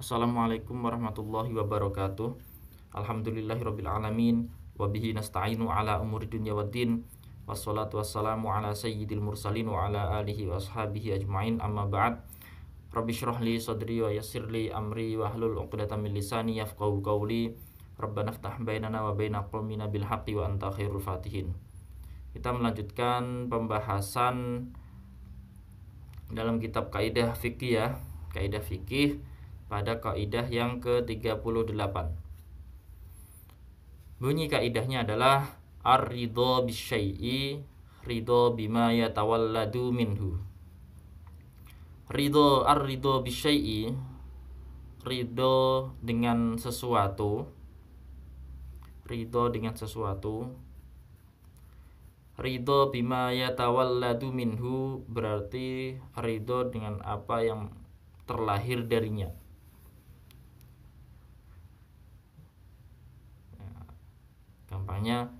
Assalamualaikum warahmatullahi wabarakatuh. Alhamdulillahirabbil alamin wa bihi nasta'inu ala umuri dunya waddin. Wassalatu wassalamu ala sayyidil mursalin wa ala alihi wa ashabihi ajmain. Amma ba'd. Rabbi shrah li sadri wa yassir li amri wa hlul 'uqdatam min lisani yafqahu qawli. Rabbana iftah bainana wa baina qaumina bil haqqi wa anta khairul fatihin. Kita melanjutkan pembahasan dalam kitab kaidah fikih ya, kaidah fikih pada kaidah yang ke-38. Bunyi kaidahnya adalah ar-ridha bisyai'i ridha bima yatawalladu minhu. Ar-ridha bisyai'i, ridha dengan sesuatu. Ridha dengan sesuatu. Ridha bima yatawalladu minhu berarti ridha dengan apa yang terlahir darinya. Gampangnya,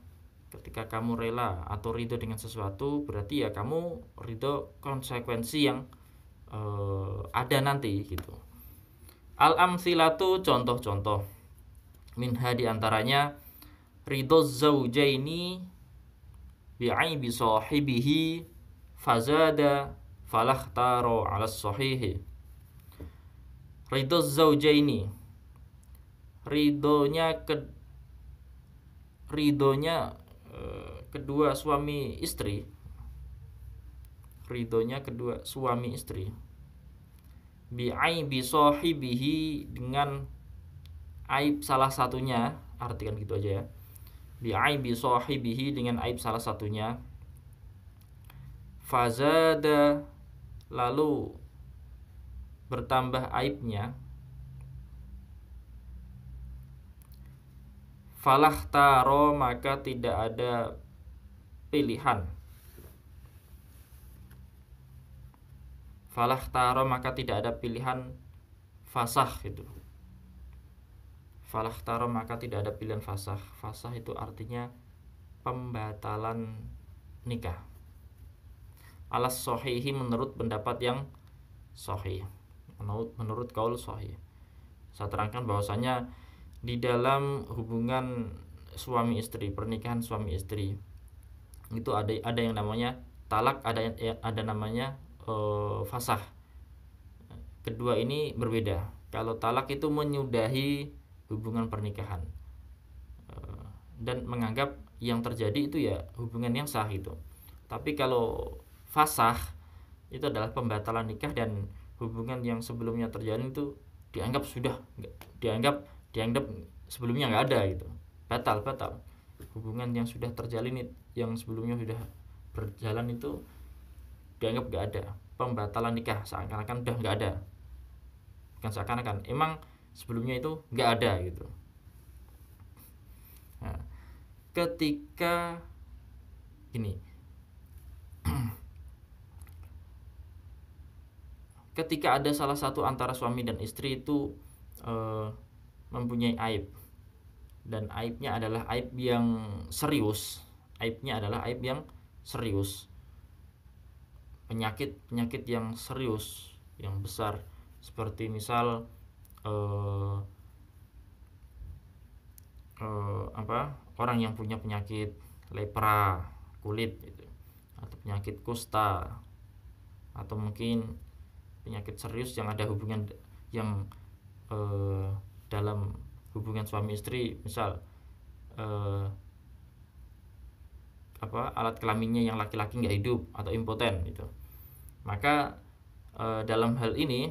ketika kamu rela atau ridho dengan sesuatu, berarti ya kamu ridho konsekuensi yang ada nanti gitu. Al-amthilatu, contoh-contoh. Minha diantaranya ridho zaujaini bi'aibi sahibihi fazada falakhtaro ala sahihi. Ridho zaujaini, ridhonya kedua suami istri. Ridhonya kedua suami istri. Bi'aibi sahibihi, dengan aib salah satunya, artikan gitu aja ya. Bi'aibi sahibihi, dengan aib salah satunya. Fazada, lalu bertambah aibnya. Falakhtaro, maka tidak ada pilihan. Falakhtaro, maka tidak ada pilihan fasah gitu. Falakhtaro, maka tidak ada pilihan fasah. Fasah itu artinya pembatalan nikah. Alas sohihi, menurut pendapat yang sahih. Menurut kaul sahih. Saya terangkan bahwasanya di dalam hubungan suami istri, pernikahan suami istri, itu ada yang namanya talak, ada namanya fasah. Kedua ini berbeda. Kalau talak itu menyudahi hubungan pernikahan dan menganggap yang terjadi itu ya hubungan yang sah itu. Tapi kalau fasah itu adalah pembatalan nikah dan hubungan yang sebelumnya terjadi itu dianggap sebelumnya nggak ada gitu, batal. Hubungan yang sudah terjalin, yang sebelumnya sudah berjalan itu dianggap nggak ada, pembatalan nikah, seakan-akan udah nggak ada. Bukan seakan-akan, emang sebelumnya itu nggak ada gitu. Nah, ketika ini ketika ada salah satu antara suami dan istri itu mempunyai aib, dan aibnya adalah aib yang serius. Penyakit yang serius, yang besar, seperti misal orang yang punya penyakit lepra kulit gitu, atau penyakit kusta, atau mungkin penyakit serius yang ada hubungan yang dalam hubungan suami istri, misal alat kelaminnya yang laki-laki nggak hidup atau impoten gitu. Maka dalam hal ini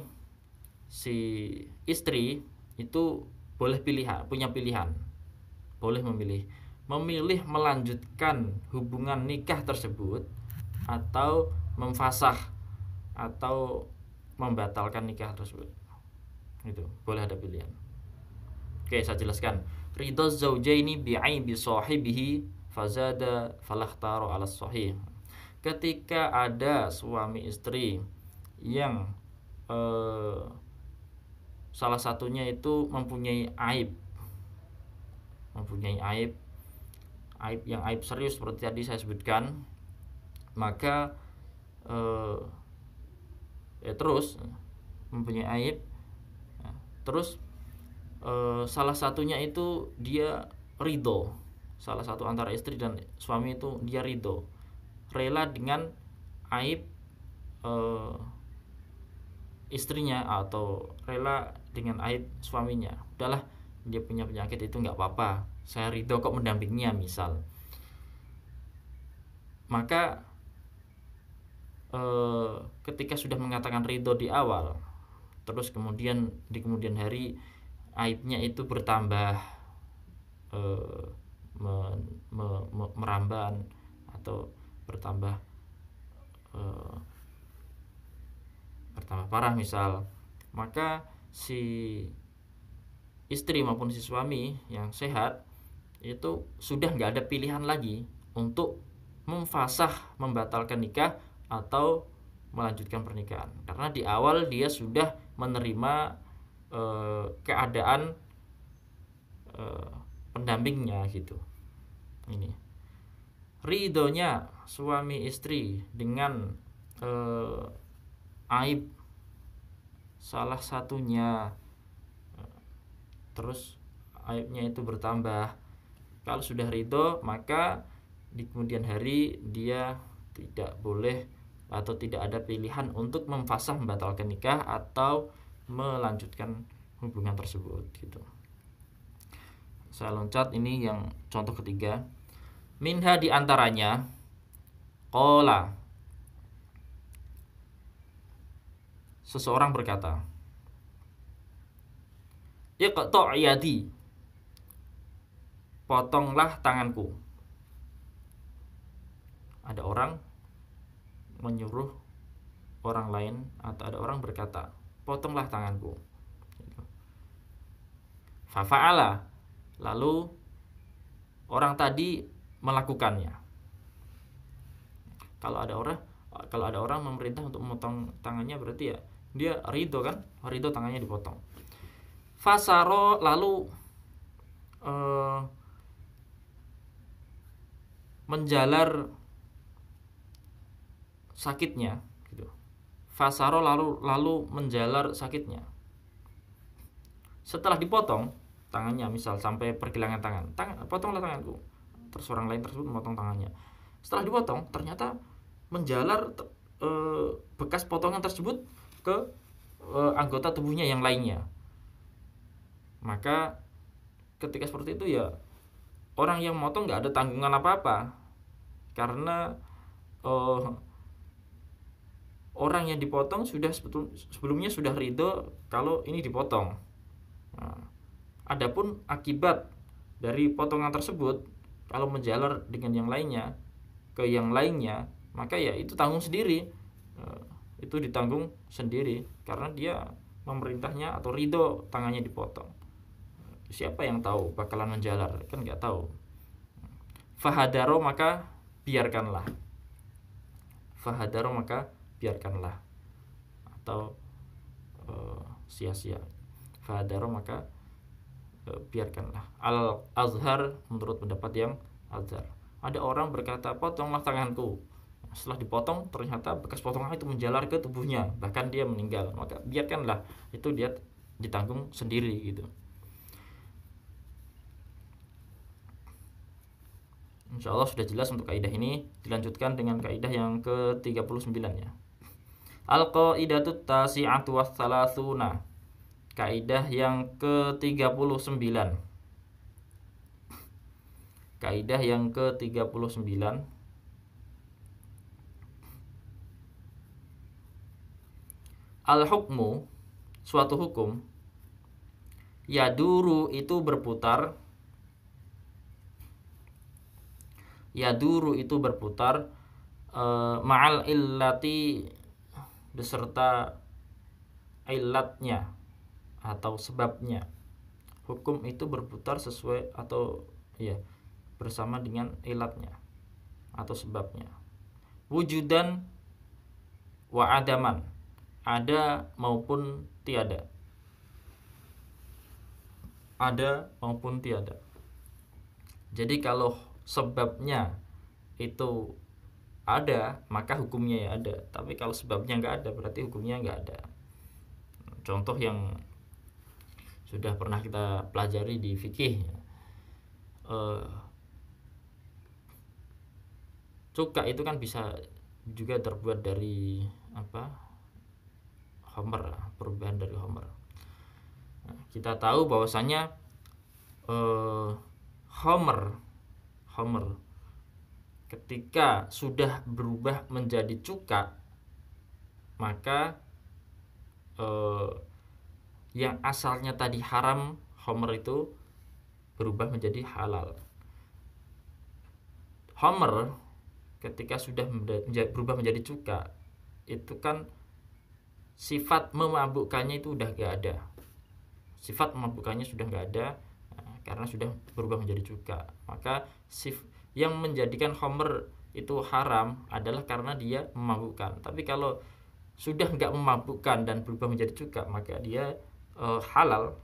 si istri itu punya pilihan, boleh memilih melanjutkan hubungan nikah tersebut atau memfasah atau membatalkan nikah tersebut. Itu boleh ada pilihan. Oke, saya jelaskan. Ridha zaujaini bi'aibi sahibihi fazada falakhtaro alas sahih. Ketika ada suami istri yang salah satunya itu mempunyai aib yang aib serius seperti tadi saya sebutkan, maka terus mempunyai aib, terus salah satunya itu dia ridho, salah satu antara istri dan suami itu dia ridho, rela dengan aib istrinya atau rela dengan aib suaminya. Udahlah, dia punya penyakit itu nggak apa-apa, saya ridho kok mendampinginya misal. Maka ketika sudah mengatakan ridho di awal, terus kemudian di kemudian hari aibnya itu bertambah, meramban atau bertambah parah misal, maka si istri maupun si suami yang sehat itu sudah nggak ada pilihan lagi untuk membatalkan nikah atau melanjutkan pernikahan, karena di awal dia sudah menerima keadaan pendampingnya gitu. Ini ridhonya suami istri dengan aib salah satunya, terus aibnya itu bertambah. Kalau sudah ridho, maka di kemudian hari dia tidak boleh atau tidak ada pilihan untuk membatalkan nikah atau melanjutkan hubungan tersebut gitu. Saya loncat, ini yang contoh ketiga. Minha diantaranya qala, seseorang berkata, iqta' yadi, potonglah tanganku. Ada orang menyuruh orang lain atau ada orang berkata, potonglah tanganku. Fafa'ala, lalu orang tadi melakukannya. Kalau ada orang memerintah untuk memotong tangannya, berarti ya dia ridho kan, ridho tangannya dipotong. Fasaro, lalu menjalar sakitnya gitu. Fasaro, lalu menjalar sakitnya. Setelah dipotong tangannya, misal sampai pergelangan tangan, potonglah tanganku. Terus orang lain tersebut memotong tangannya. Setelah dipotong, ternyata menjalar bekas potongan tersebut ke anggota tubuhnya yang lainnya. Maka ketika seperti itu ya orang yang motong nggak ada tanggungan apa-apa, karena orang yang dipotong sudah sebelumnya sudah ridho kalau ini dipotong. Nah, adapun akibat dari potongan tersebut, kalau menjalar dengan yang lainnya ke yang lainnya, maka ya itu tanggung sendiri, itu ditanggung sendiri karena dia memerintahnya atau ridho tangannya dipotong. Siapa yang tahu bakalan menjalar, kan nggak tahu. Fahadaro, maka biarkanlah. Fahadaro, maka biarkanlah atau sia-sia. Fahadaro, maka biarkanlah. Al-Azhar, menurut pendapat yang Azhar, ada orang berkata, potonglah tanganku. Setelah dipotong ternyata bekas potongan itu menjalar ke tubuhnya, bahkan dia meninggal, maka biarkanlah, itu dia ditanggung sendiri gitu. Insyaallah sudah jelas untuk kaidah ini. Dilanjutkan dengan kaidah yang ke-39 ya. Al-qaidatu tasi'atu was-salasuna. Kaidah yang ke-39. Kaidah yang ke-39. Al-hukmu, suatu hukum, yaduru itu berputar. Yaduru itu berputar ma'al illati, beserta illatnya atau sebabnya. Hukum itu berputar sesuai atau ya bersama dengan illatnya atau sebabnya. Wujudan wa adaman, ada maupun tiada. Ada maupun tiada. Jadi kalau sebabnya itu ada, maka hukumnya ya ada. Tapi kalau sebabnya nggak ada, berarti hukumnya nggak ada. Contoh yang sudah pernah kita pelajari di fikih, cuka itu kan bisa juga terbuat dari homer, perubahan dari homer. Nah, kita tahu bahwasanya homer ketika sudah berubah menjadi cuka, maka yang asalnya tadi haram, homer itu berubah menjadi halal. Homer ketika sudah berubah menjadi cuka, itu kan sifat memabukkannya itu udah gak ada. Sifat memabukkannya sudah gak ada, karena sudah berubah menjadi cuka. Maka yang menjadikan homer itu haram adalah karena dia memabukkan. Tapi kalau sudah nggak memabukkan dan berubah menjadi cuka, maka dia halal.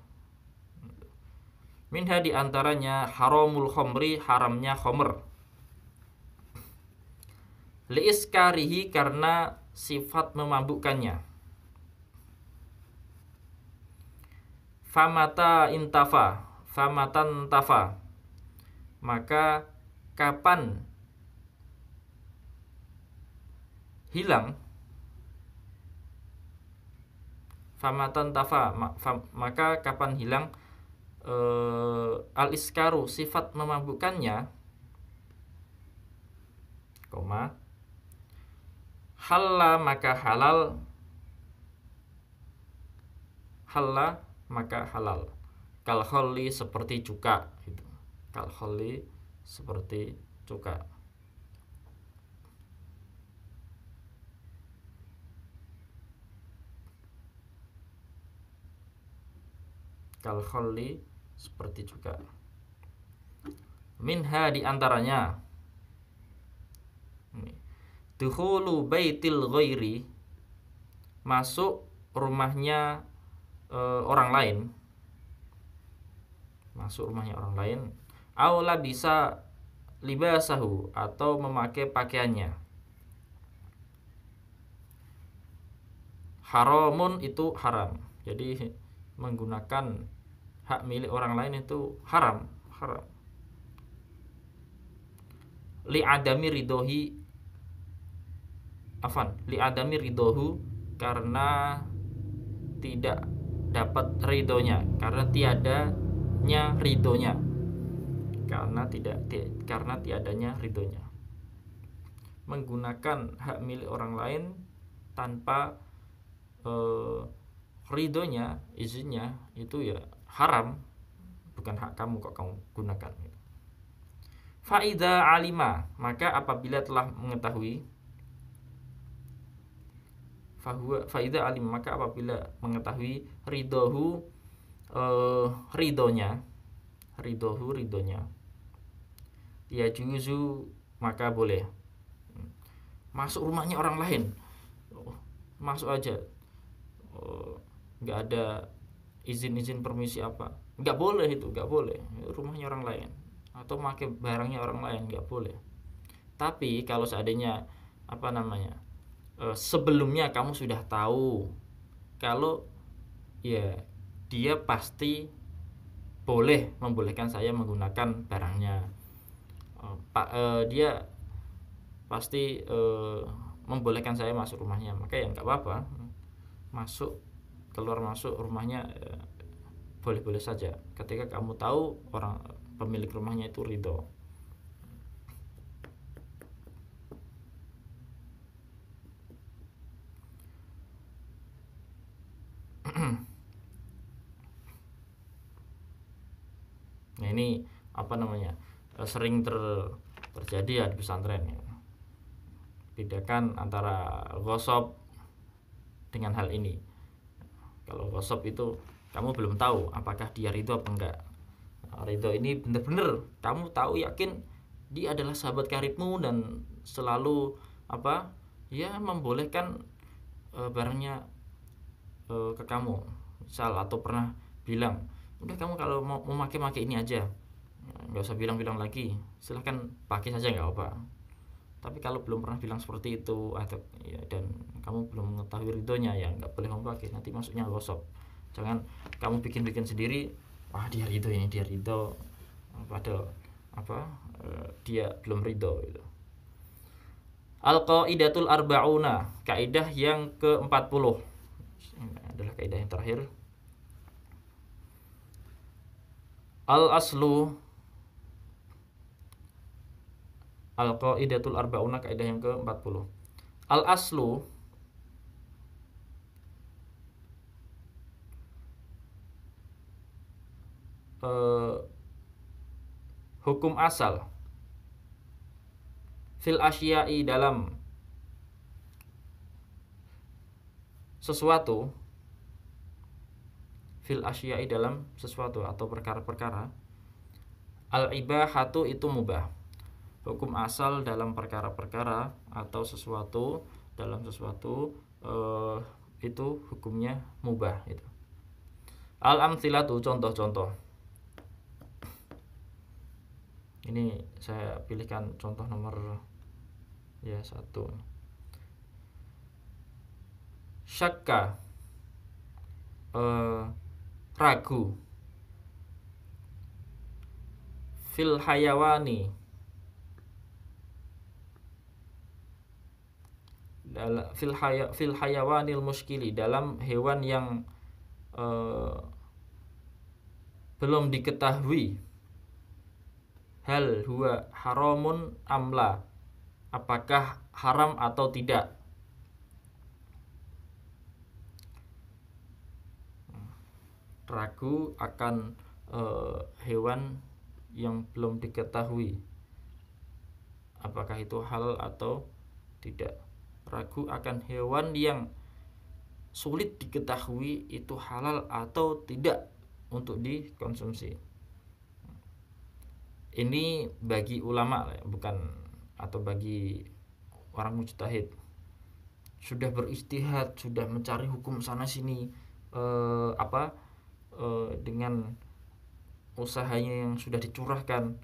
Minha diantaranya haramul khomri, haramnya khomer. Liiskarihi, karena sifat memabukkannya. Famatan tafa, maka kapan hilang, famatan tafa, maka kapan hilang al-iskaru, sifat memabukkannya, koma, halla maka halal, halla maka halal, kal kholli seperti cuka gitu. Kal kholli seperti cuka. Kal kholli seperti cuka. Minha diantaranya dukhulu baitil ghairi, masuk rumahnya orang lain, masuk rumahnya orang lain, aula bisa libasahu, atau memakai pakaiannya. Haramun itu haram. Jadi menggunakan hak milik orang lain itu haram. Li adami ridohu, karena tidak dapat ridhonya, karena tiadanya ridhonya, karena tiadanya ridhonya. Menggunakan hak milik orang lain tanpa ridhonya, izinnya, itu ya haram. Bukan hak kamu kok kamu gunakan. Faida alima, maka apabila telah mengetahui, faida alim, maka apabila mengetahui ridhohu, ridhonya, ya juzu, maka boleh masuk rumahnya orang lain, masuk aja, nggak ada izin permisi apa, nggak boleh, itu nggak boleh. Rumahnya orang lain atau pakai barangnya orang lain nggak boleh. Tapi kalau seandainya sebelumnya kamu sudah tahu kalau ya dia pasti membolehkan saya menggunakan barangnya, dia pasti membolehkan saya masuk rumahnya, maka ya nggak apa-apa, keluar masuk rumahnya boleh-boleh saja ketika kamu tahu orang pemilik rumahnya itu ridho. Nah, ini sering terjadi ya di pesantren ya. Bedakan antara ghosab dengan hal ini. Kalau ghosab itu kamu belum tahu apakah dia ridho apa enggak. Ridho ini benar-benar kamu tahu, yakin dia adalah sahabat karibmu dan selalu membolehkan barangnya ke kamu, misal, atau pernah bilang, udah kamu kalau mau pakai ini aja, nggak usah bilang-bilang lagi, silahkan pakai saja nggak apa. Tapi kalau belum pernah bilang seperti itu, atau ya, dan kamu belum mengetahui ridhonya, ya nggak boleh kamu pakai, nanti masuknya gosok. Jangan kamu bikin-bikin sendiri, wah dia ridho, ini dia ridho, padahal dia belum ridho gitu. Al-Qaidatul Arba'una, kaidah yang ke-40. Ini adalah kaidah yang terakhir. Al-aslu, Al-Qaidatul Arba'una, kaidah yang ke-40. Al-aslu, hukum asal, fil asya'i, dalam sesuatu, fil asya'i, dalam sesuatu atau perkara-perkara, al-ibahatu, itu mubah. Hukum asal dalam perkara-perkara atau sesuatu, dalam sesuatu, itu hukumnya mubah itu. Al-amthilatu, contoh-contoh. Ini saya pilihkan contoh nomor 1. Syakka, ragu, fil hayawani, fil hayawanil muskili, dalam hewan yang belum diketahui, hal huwa haramun amla, apakah haram atau tidak. Ragu akan hewan yang belum diketahui, apakah itu halal atau tidak. Ragu akan hewan yang sulit diketahui itu halal atau tidak untuk dikonsumsi. Ini bagi ulama, bukan, atau bagi orang mujtahid, sudah beristihad, sudah mencari hukum sana sini, dengan usahanya yang sudah dicurahkan,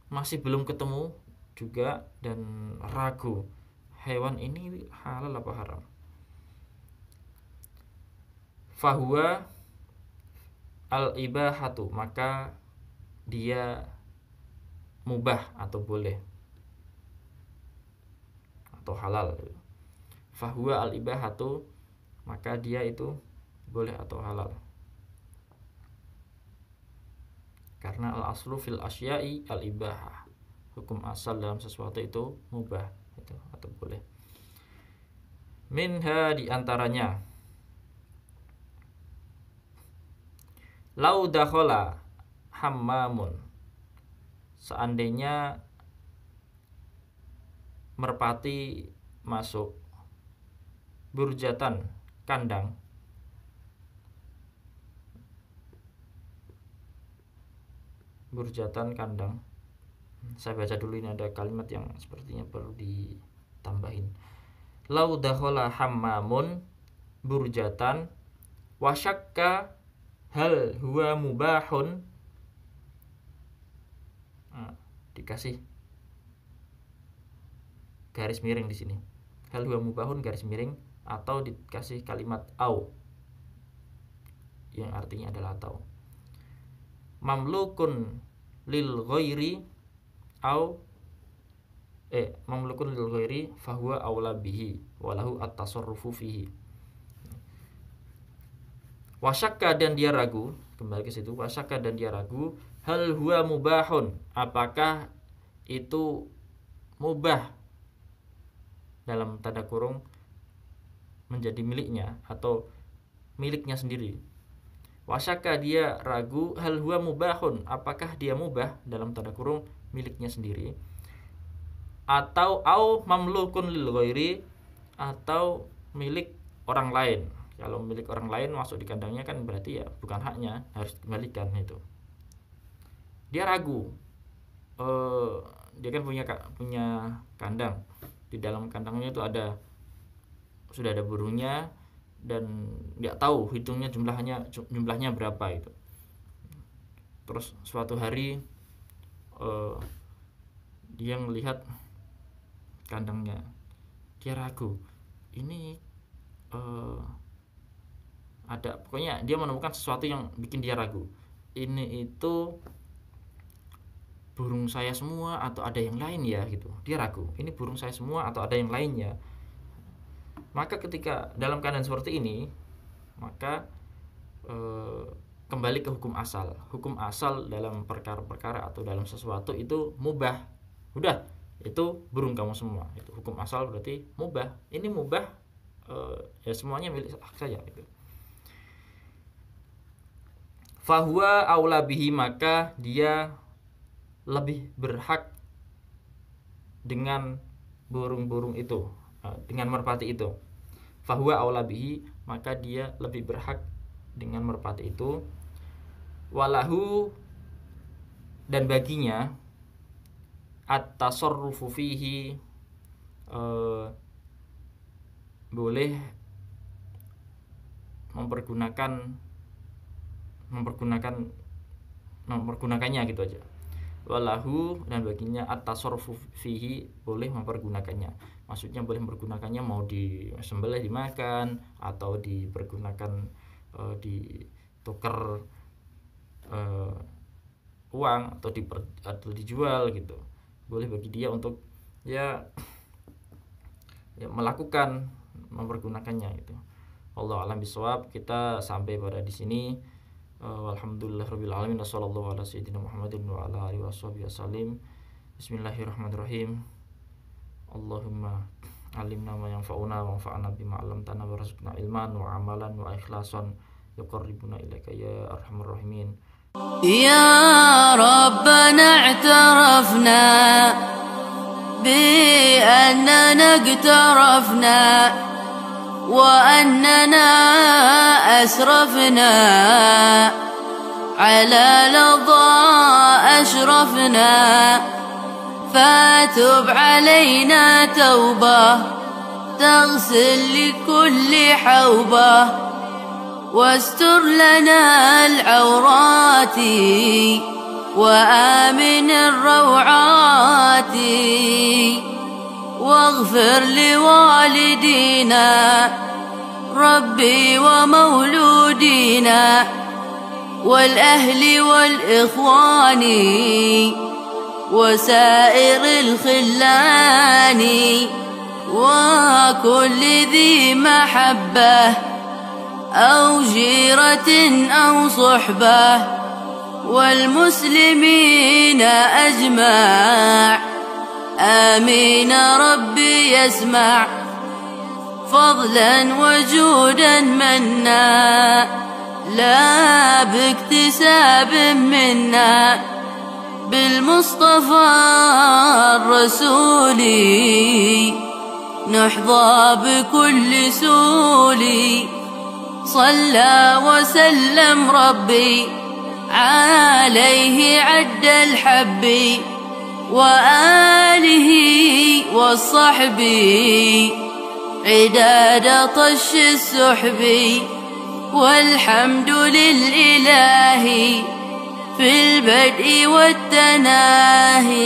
masih belum ketemu juga, dan ragu hewan ini halal apa haram. Fahuwa al-ibahatu, maka dia mubah atau boleh atau halal. Fahuwa al-ibahatu, maka dia itu boleh atau halal. Karena al-aslu fil asya'i al-ibahah, hukum asal dalam sesuatu itu mubah itu atau boleh. Minha, diantaranya, lau dakhala hammamun, seandainya merpati masuk, burjatan, kandang, burjatan, kandang. Saya baca dulu, ini ada kalimat yang sepertinya perlu ditambahin. Lau dakhala hammamun burjatan wa syakka hal huwa mubahun. Dikasih garis miring di sini. Hal huwa mubahun garis miring, atau dikasih kalimat au yang artinya adalah atau. Mamlukun lil ghairi au mamlukun lil ghairi fahuwa aula bihi walahu at-tasarrufu fihi. Wasyakka, dan dia ragu, kembali ke situ, wasyakka, dan dia ragu, hal huwa mubahun, apakah itu mubah, dalam tanda kurung menjadi miliknya atau miliknya sendiri. Wasyakka, dia ragu, hal huwa mubahun, apakah dia mubah, dalam tanda kurung miliknya sendiri, atau au mamlukun lil ghairi, atau milik orang lain. Kalau milik orang lain masuk di kandangnya kan berarti ya bukan haknya, harus dikembalikan itu. Dia ragu, dia kan punya kandang, di dalam kandangnya itu sudah ada burungnya, dan nggak tahu hitungnya jumlahnya berapa itu. Terus suatu hari dia melihat kandangnya, dia ragu, ini ada, pokoknya dia menemukan sesuatu yang bikin dia ragu, ini itu burung saya semua atau ada yang lain ya gitu. Dia ragu, ini burung saya semua atau ada yang lainnya. Maka ketika dalam keadaan seperti ini, maka kembali ke hukum asal. Hukum asal dalam perkara-perkara atau dalam sesuatu itu mubah. Udah, itu burung kamu semua. Itu hukum asal, berarti mubah. Ini mubah, ya semuanya milik saya gitu. Fahuwa aula bihi, maka dia lebih berhak dengan burung-burung itu, dengan merpati itu. Fahuwa aula bihi, maka dia lebih berhak dengan merpati itu. Walahu, dan baginya at-tasarrufu fihi, boleh mempergunakannya gitu aja. Walahu, dan baginya at-tasarrufu fihi, boleh mempergunakannya. Maksudnya boleh mempergunakannya, mau disembelih dimakan atau dipergunakan ditukar uang atau dijual gitu. Boleh bagi dia untuk ya melakukan, mempergunakannya gitu. Allah alam bisawab. Kita sampai pada di sini. Walhamdulillahirabbil alamin. Wassallallahu ala sayyidina Muhammadin wa ala alihi wasallam. Bismillahirrahmanirrahim. Allahumma alimna ma yanfa'una wa anfa'na bima 'allamtana warzuqna ilman wa amalan wa ikhlasan yuqarribuna ilaika ya arhamar rahimin. Ya Rabbana i'tarafna bi annana iqtarafna وأننا أسرفنا على لظى أشرفنا فتب علينا توبة تغسل لكل حوبة واستر لنا العورات وآمن الروعات واغفر لوالدينا ربي ومولودينا والأهل والإخوان وسائر الخلان وكل ذي محبة أو جيرة أو صحبة والمسلمين أجمع آمين ربي يسمع فضلا وجودا منا لا باكتساب منا بالمصطفى الرسول نحظى بكل سول صلى وسلم ربي عليه عد الحب وآله والصحب عداد طش السحب والحمد للإله في البدء والتناهي.